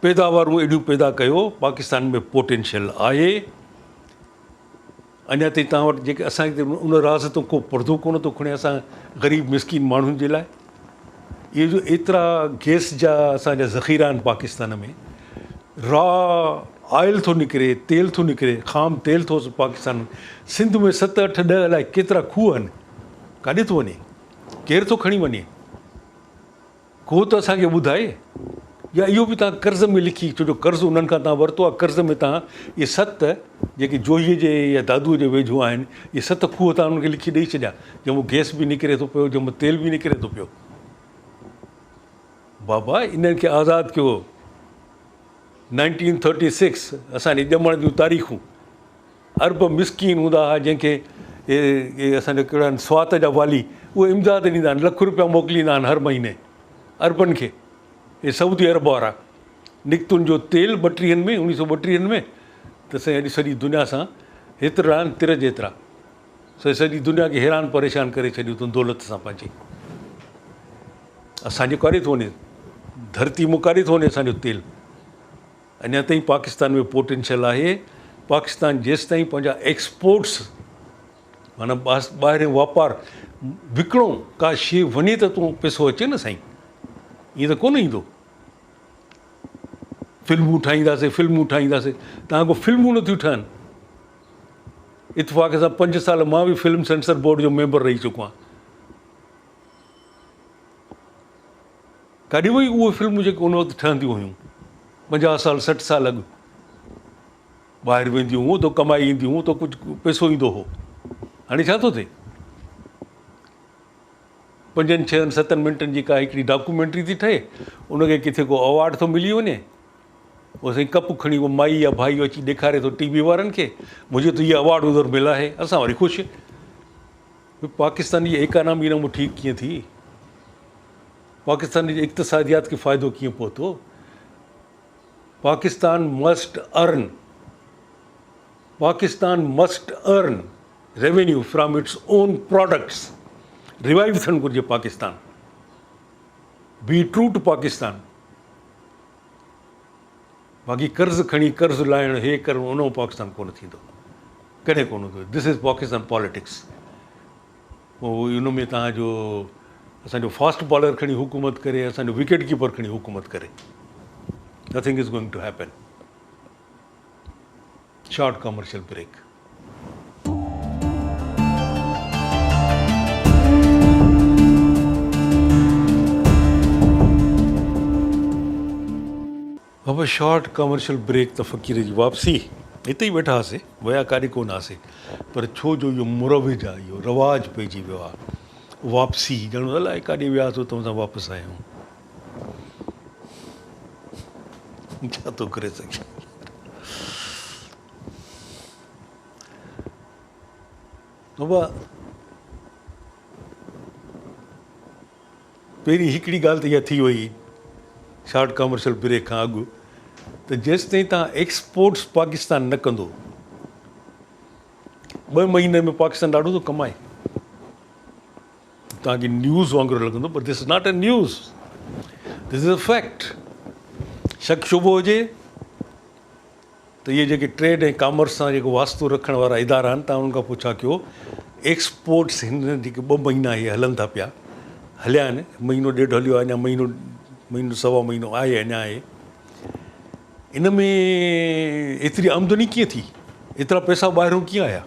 पैदावारूं एॾियूं पैदा कयो, पाकिस्तान में पोटेंशियल आहे, अञा ताईं तव्हां वटि जेके असांखे उन राज़ तो को पर्दो कोन थो खणे असां ग़रीब मिसकिन माण्हुनि जे लाइ। इहे जो एतिरा गैस जा असांजा ज़ख़ीरा आहिनि पाकिस्तान में, रॉ ऑयल थो निकिरे, तेल थो निकिरे, ख़ाम तेल थो पाकिस्तान में, सिंध में 7, 8, 10 अलाए केतिरा खूह आहिनि, काॾे थो वञे, केरु थो खणी वञे, को त असांखे ॿुधाए। या इहो बि तव्हां कर्ज़ में लिखी, छो जो कर्ज़ु उन्हनि खां तव्हां वरितो आहे, कर्ज़ में तव्हां इहे 7 जेके जोहीअ जे या दादूअ जे वेझो आहिनि, इहे 7 खूह तव्हां उन्हनि खे लिखी ॾेई छॾिया, जंहिंमें गैस बि निकिरे थो पियो, जंहिंमें तेल बि निकिरे थो पियो। बाबा इन्हनि खे आज़ादु कयो 1936, असांजे ॼमण जूं तारीख़ूं, अरब मिसकीन हूंदा हुआ जंहिंखे इहे असांजा कहिड़ा आहिनि स्वात जा वाली, उहे इमदाद ॾींदा आहिनि, लख रुपया मोकिलींदा आहिनि हर महीने अरबनि खे। इहे सऊदी अरब वारा निकतुनि जो तेल 32 में, 1932 में, त साईं अॼु सॼी दुनिया सां हेतिरा आहिनि तिर जेतिरा, सॼी दुनिया खे हैरान परेशान करे छॾियो अथऊं दौलत सां पंहिंजी। असांजो काॾे थो वञे, धरती मां काॾे थो वञे असांजो तेल। अञा ताईं पाकिस्तान में पोटेंशियल आहे। पाकिस्तान जेसि ताईं पंहिंजा एक्सपोर्ट्स माना ॿाहिरियों वापारु विकिणो, का शइ वञे त तूं पैसो अचे न साईं, ईअं त कोन ईंदो। फिल्मूं ठाहींदासीं, तव्हां को फिल्मूं नथियूं ठहनि। इतफ़ाक़ सां 5 साल मां बि फिल्म सेंसर बोर्ड जो मेंबर रही चुको आहियां। काॾे वई उहे फिल्मूं जेके उन वक़्तु ठहंदियूं हुयूं 50 साल 60 साल अॻु, ॿाहिरि वेंदियूं हुयूं त कमाई ईंदियूं हुयूं त कुझु पैसो ईंदो हो। हाणे छा थो थिए, 5, 6, 7 मिंटनि जी का हिकिड़ी डॉक्यूमेंट्री थी ठहे, उनखे किथे को अवॉर्ड थो मिली वञे, उहो साईं कप खणी उहो माई या भाई अची ॾेखारे थो टीवी वारनि खे, मुंहिंजो त इहा अवॉर्ड उधर मिला है, असां वरी ख़ुशि। पाकिस्तान जी इकानमी न मूं ठीकु कीअं थी, पाकिस्तान जी इक़्तिसादियात खे फ़ाइदो कीअं पहुतो। Pakistan must earn revenue from its own products. Revive थियणु घुरिजे Pakistan, be true to Pakistan. बाक़ी कर्ज़ु खणी कर्ज़ु लाहिणु, हे करणु, उन पाकिस्तान कोन थींदो, कॾहिं कोन थींदो। This is Pakistan politics. पोइ उन में तव्हांजो असांजो फास्ट बॉलर खणी हुकूमत करे, असांजो विकेट कीपर खणी हुकूमत करे, nothing is going to happen. Short commercial break. अब शॉर्ट कमर्शियल ब्रेक त फ़क़ीर जी वापसी। हिते ई वेठा हुआसीं, विया काॾे कोन हुआसीं, पर छो जो इहो मुरविज आहे, इहो रवाजु पइजी वियो आहे, वापसी ॼणो अलाए काॾे वियासीं त असां वापसि आया आहियूं। छा थो करे सघे। बाबा पहिरीं हिकिड़ी ॻाल्हि त इहा थी वई शॉर्ट कमर्शियल ब्रेक खां अॻु, त जेसि ताईं तव्हां एक्सपोर्ट्स पाकिस्तान न कंदो, 2 महीने में पाकिस्तान ॾाढो थो कमाए। तव्हांखे न्यूज़ वांगुरु लॻंदो, पर this is not a news, this is a fact. शक शुबो हुजे त इहे जेके ट्रेड ऐं कॉमर्स सां जेको वास्तो रखण वारा इदारा आहिनि, तव्हां उन्हनि खां पुछा कयो एक्सपोर्ट्स हिन जेके 2 महीना इहे हलनि था पिया, हलिया आहिनि, महीनो ॾेढ हलियो आहे, अञा महीनो सवा महीनो आहे, अञा आहे, इन में एतिरी आमदनी कीअं थी, एतिरा पैसा ॿाहिरों कीअं आया?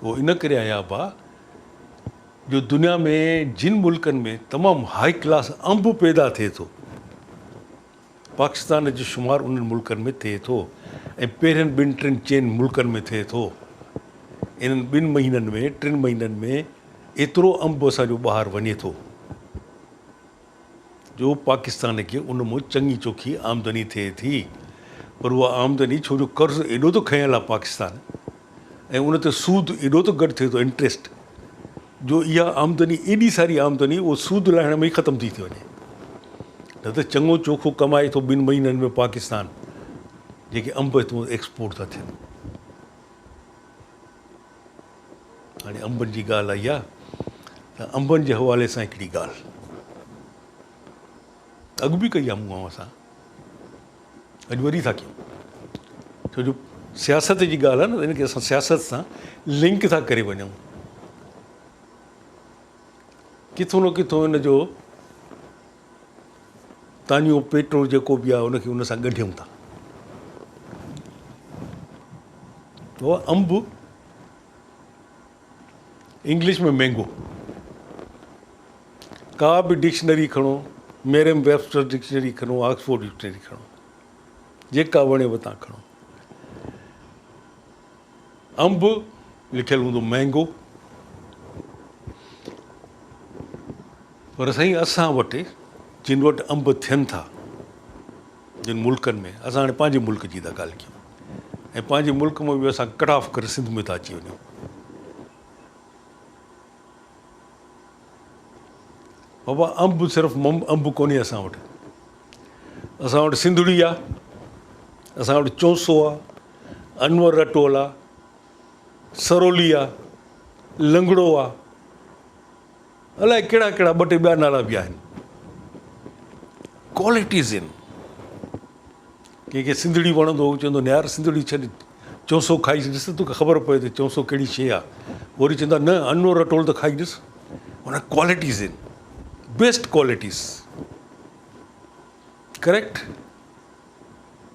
उहो इन करे आया बा जो दुनिया में जिन मुल्कनि में तमामु हाई क्लास अंब पैदा थिए थो, पाकिस्तान जो शुमारु उन्हनि मुल्कनि में थिए थो ऐं पहिरियनि 2-3 मुल्कनि में थिए थो। इन्हनि 2 महीननि में 3 महीननि में एतिरो अंब असांजो ॿाहिरि वञे थो जो पाकिस्तान खे उन मां चङी चोखी आमदनी थिए थी। पर उहा आमदनी छो जो कर्ज़ु एॾो थो खयल आहे पाकिस्तान, ऐं उन ते सूद एॾो थो गॾु थिए थो, इंट्रस्ट, जो इहा आमदनी एॾी सारी आमदनी उहो सूद लाहिण में ई ख़तमु थी वञे। न त चङो चोखो कमाए थो 2 महीननि में पाकिस्तान, जेके अंब हितां एक्सपोर्ट था थियनि। हाणे अंबनि जी ॻाल्हि आई आहे त अंबनि जे हवाले सां हिकिड़ी ॻाल्हि अॻु बि कई आहे मूं असां, अॼु वरी था कयूं, छो जो सियासत जी ॻाल्हि आहे न, इन खे असां सियासत सां लिंक था करे वञूं। किथों न किथों इन जो तव्हांजो पेट्रो जेको बि आहे उनखे उन सां ॻंढियूं था। उहो अंब इंग्लिश में मैंगो, का बि डिक्शनरी खणो, मेरियम वेबस्टर डिक्शनरी खणो, ऑक्सफोर्ड डिक्शनरी खणो, जेका वणेव तव्हां खणो, अंब लिखियलु हूंदो मैंगो। पर साईं असां वटि जिन वटि अंब थियनि था, जिन मुल्कनि में, असां हाणे पंहिंजे मुल्क जी था ॻाल्हि कयूं, ऐं पंहिंजे मुल्क में बि असां कट ऑफ करे सिंध में था अची वञूं। बाबा अंब सिर्फ़ु अंब कोन्हे असां वटि, असां वटि सिंधड़ी आहे, असां वटि चौसो आहे, अनवर रटोल आहे, सरोली आहे, लंगड़ो आहे, अलाए कहिड़ा कहिड़ा 2-टे ॿिया नाला बि आहिनि। क्वालिटीज़ आहिनि। कंहिंखे सिंधड़ी वणंदो, चवंदो न यार सिंधड़ी छॾ, चौसो खाई ॾिस, तोखे ख़बर पए त चौसो कहिड़ी शइ आहे। वरी चवंदा न अनवर रटोल त खाई ॾिस, हुन क्वालिटीज़ आहिनि, बेस्ट क्वालिटीज़। करेक्ट?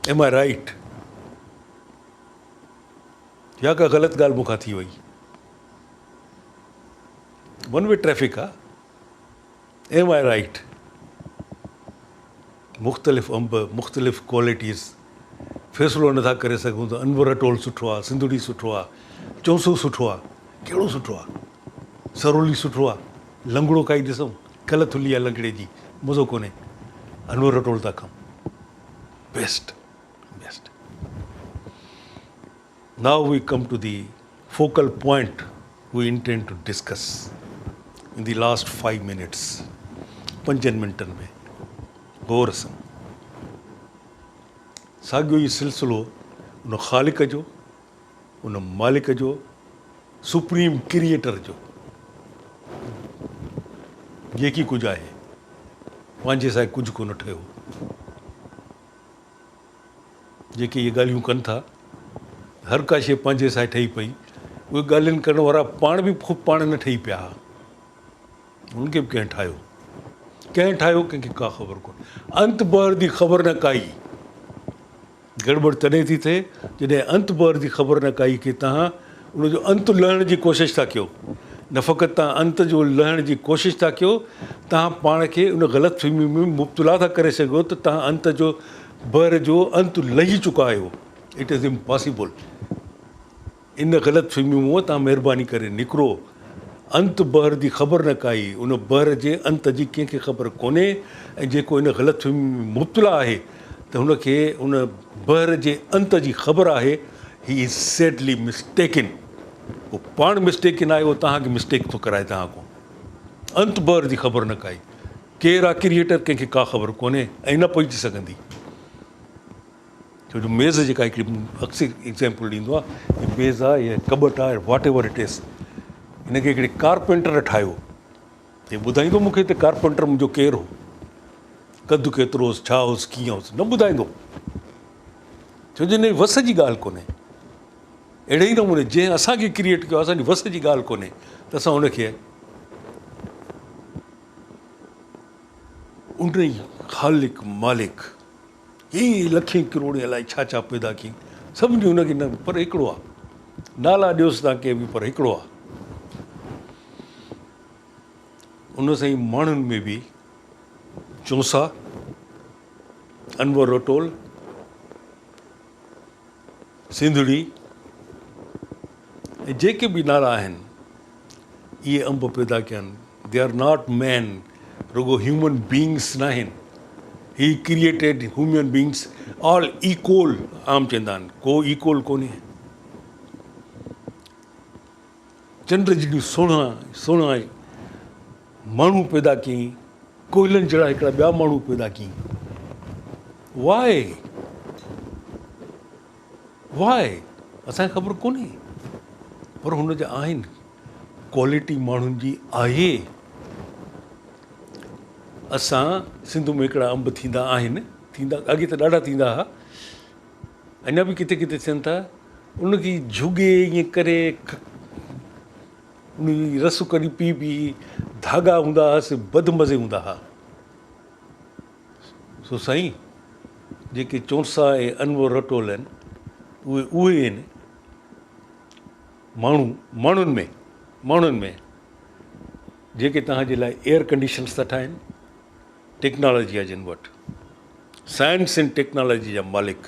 एम आई राइट? या का ग़लति ॻाल्हि मूंखां थी वई? वन वे ट्रैफिक आहे। एम आई राइट? मुख़्तलिफ़ अंब, मुख़्तलिफ़ क्वालिटीज़, फ़ैसिलो नथा करे सघूं त अनवर रटोल सुठो आहे, सिंधड़ी सुठो आहे, चौसो सुठो आहे, कहिड़ो सुठो आहे, सरोली सुठो आहे, लंगड़ो खाई ॾिसूं, कल्ह थुली आहे लंगड़े जी, मज़ो कोन्हे, अनवर रटोल था खाऊं, best best. Now we come to the focal point we intend to discuss in the last 5 minutes, 5 मिंटनि में गौर सां। साॻियो ई सिलसिलो उन ख़ालिक जो, उन मालिक जो, सुप्रीम क्रिएटर जो, जेकी कुझु आहे, पंहिंजे सां कुझु कोन ठहियो। जेके इहे ॻाल्हियूं कनि था, हर का शइ पंहिंजे सां ठही पई, उहे ॻाल्हियुनि करण वारा पाण बि ख़ूब पाण न ठही पिया, उनखे बि कंहिं ठाहियो, कंहिंखे का ख़बर कोन्हे। अंत बहर जी ख़बर न काई, गड़बड़ तॾहिं थी थिए जॾहिं अंत बहर जी ख़बर न काई कि तव्हां उनजो अंत लहण जी कोशिशि था कयो। न फ़क़ति तव्हां अंत जो लहण जी कोशिशि था कयो, तव्हां पाण खे उन ग़लतफ़हमी में मुब्तला था करे सघो त तव्हां अंत जो बहर जो अंत लही चुका आहियो। It is impossible. इन ग़लतफ़हमी मां तव्हां महिरबानी करे निकिरो। अंत बहर जी ख़बर न काई, उन बहर जे अंत जी कंहिंखे ख़बर कोन्हे, ऐं जेको इन ग़लतफ़हमी में मुब्तला आहे त हुनखे उन बहर जे अंत जी ख़बर आहे। He is sadly मिस्टेकिन। उहो पाण मिस्टेकिन आहे, उहो तव्हांखे मिस्टेक थो कराए तव्हां खां। अंत बहर जी ख़बर न काई, केरु आहे क्रिएटर कंहिंखे का ख़बर कोन्हे ऐं न पहुची सघंदी। छो जो मेज़ जेका हिकिड़ी अक्सर एग्ज़ाम्पल ॾींदो आहे, मेज़ आहे या कबट आहे, वॉट एवर इट इज़, हिनखे हिकिड़े कारपेंटर ठाहियो, हे ॿुधाईंदो मूंखे त कारपेंटर मुंहिंजो केरु हो, कदु केतिरो हुउसि, छा हुउसि, कीअं हुउसि, न ॿुधाईंदो। छो जो हिन वस जी ॻाल्हि कोन्हे। अहिड़े ई नमूने जंहिं असांखे क्रिएट कयो असांजी वस जी ॻाल्हि कोन्हे त असां हुनखे उन ई ख़ालिक मालिक ही लखें करोड़ अलाए छा छा पैदा कयईं सभिनी जी हुनखे न, पर हिकिड़ो आहे, नाला ॾियोसि तव्हां कंहिं बि, पर हिकिड़ो आहे। उन सां ई माण्हुनि में बि चौसा, अनवर रटोल, सिंधड़ी ऐं जेके बि नाला आहिनि इहे अंब पैदा कया आहिनि। दे आर नॉट मैन, रुगो ह्यूमन बींग्स न आहिनि। He created human beings all equal, आम चवंदा आहिनि, को इक्वल कोन्हे। चंड जहिड़ियूं सुहिणा सुहिणा माण्हू पैदा कयईं, कोयलनि जहिड़ा हिकिड़ा ॿिया माण्हू पैदा कयईं। वाए असांखे ख़बर कोन्हे, पर हुन जा आहिनि, क्वालिटी माण्हुनि जी आहे। असां सिंध में हिकिड़ा अंब थींदा आहिनि, थींदा अॻे त ॾाढा थींदा हुआ, अञा बि किथे किथे थियनि था। उनखे झुगे ईअं करे उन रस कढी पी पी, धागा हूंदा हुआसीं, बदमज़े हूंदा हुआ। सो साईं जेके चौसा ऐं अनवर रटोल आहिनि उहे आहिनि माण्हुनि में जेके तव्हांजे लाइ एयर कंडीशन्स था ठाहिनि। टेक्नोलॉजी आहे जिन वटि, साइंस एंड टेक्नोलॉजी जा मालिक।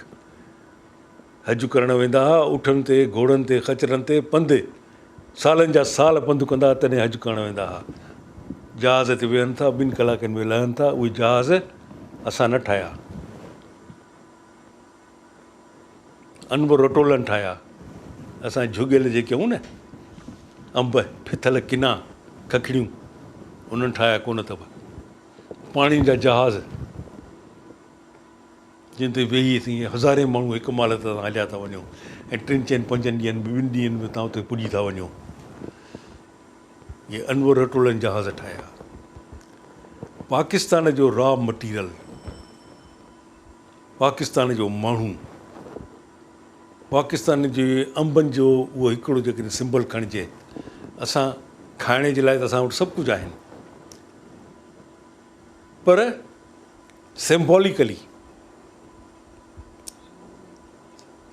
हज करण वेंदा हुआ, उठनि ते, घोड़नि ते, खचरनि ते, पंधु सालनि जा साल पंधु कंदा हुआ, तॾहिं हज करण वेंदा हुआ। जहाज़ ते वेहनि था, 2 कलाकनि में लहनि था। उहे जहाज़ असां न ठाहिया, अनवर रटोलनि ठाहिया। असां झुगियल जेके आहियूं न अंब, फिथल किना, खखड़ियूं, उन्हनि ठाहिया कोन अथव। पाणी जा जहाज़ जिन ते वेही थी हज़ारे माण्हू हिकु महिल ते हलिया था वञो ऐं 3-4-5 ॾींहंनि में, 2 ॾींहंनि में तव्हां उते पुॼी था वञो। इहे अनवर रटोलनि जहाज़ ठाहिया। पाकिस्तान जो रॉ मटीरियल, पाकिस्तान जो माण्हू, पाकिस्तान जे अंबनि जो उहो हिकिड़ो जेकॾहिं सिंबल खणिजे। असां खाइण जे लाइ त असां वटि सभु कुझु आहिनि, पर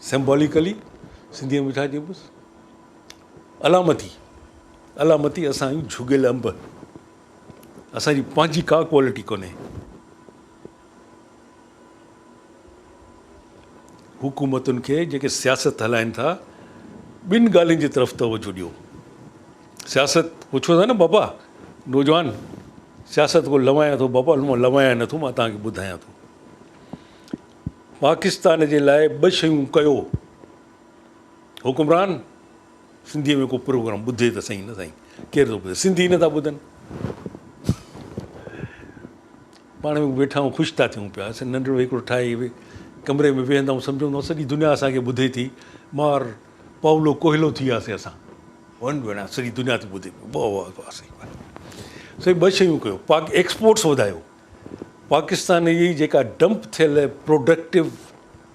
सिंबॉलिकली सिंधीअ में छा चइबुसि, अलामती असां झुगियल अंब। असांजी पंहिंजी का क्वालिटी कोन्हे। हुकूमतुनि खे जेके सियासत हलाइनि था, 2 ॻाल्हियुनि जी तरफ़ तवजो ॾियो। सियासत पुछो था न बाबा, नौजवान सियासत को लवायां थो बाबा, लवायां नथो, मां तव्हांखे ॿुधायां थो। पाकिस्तान जे लाइ 2 शयूं कयो हुकुमरान। सिंधीअ में को प्रोग्राम ॿुधे त सही न साईं, केरु थो ॿुधे, सिंधी नथा ॿुधनि। पाण में वेठा आहियूं, ख़ुशि था थियूं पिया। असां नंढिड़ो हिकिड़ो ठाहे कमरे में वेहंदा आहियूं, सम्झूं सॼी दुनिया असांखे ॿुधे थी, मार पाउलो कोहिलो थी वियासीं असां। वञ भेण, सॼी दुनिया थी ॿुधे। सही 2 शयूं कयो। एक्सपोर्ट्स वधायो। पाकिस्तान जी जेका डंप थियल प्रोडक्टिव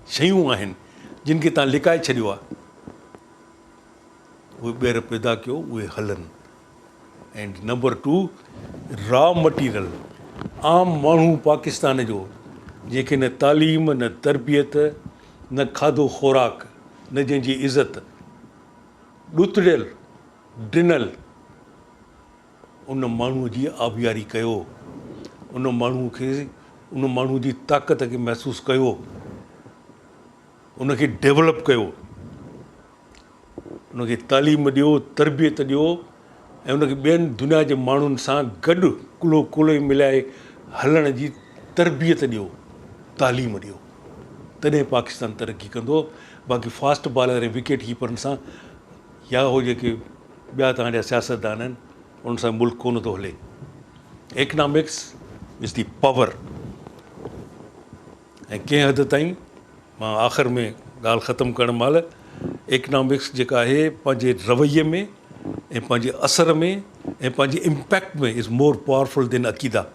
शयूं आहिनि, जिन खे तव्हां लिकाए छॾियो आहे, उहे ॿीहर पैदा कयो, उहे हलनि। ऐं नंबर 2, रॉ मटीरियल, आम माण्हू पाकिस्तान जो, जंहिंखे न तालीम, न तरबियत, न खाधो खुराक, न जंहिंजी इज़त, ॾुतड़ियल ॾिनल, उन माण्हूअ जी आबियारी कयो। उन माण्हू जी ताक़त खे महसूसु कयो, उनखे डेवलप कयो, उनखे तालीम ॾियो, तरबियत ॾियो, ऐं उनखे ॿियनि दुनिया जे माण्हुनि सां गॾु कुल्हे मिलाए हलण जी तरबियत ॾियो, तालीम ॾियो। तॾहिं पाकिस्तान तरक़ी कंदो। बाक़ी फास्ट बॉलर ऐं विकेट कीपरनि सां या उहो जेके ॿिया तव्हांजा सियासतदान आहिनि, उन सां मुल्क कोन थो हले। Economics is the power. ऐं कंहिं हद ताईं, मां आख़िर में ॻाल्हि ख़तमु करण महिल, इकनॉमिक्स जेका आहे पंहिंजे रवैये में ऐं पंहिंजे असर में ऐं पंहिंजे इम्पैक्ट में इज़ मोर पावरफुल देन अक़ीदा।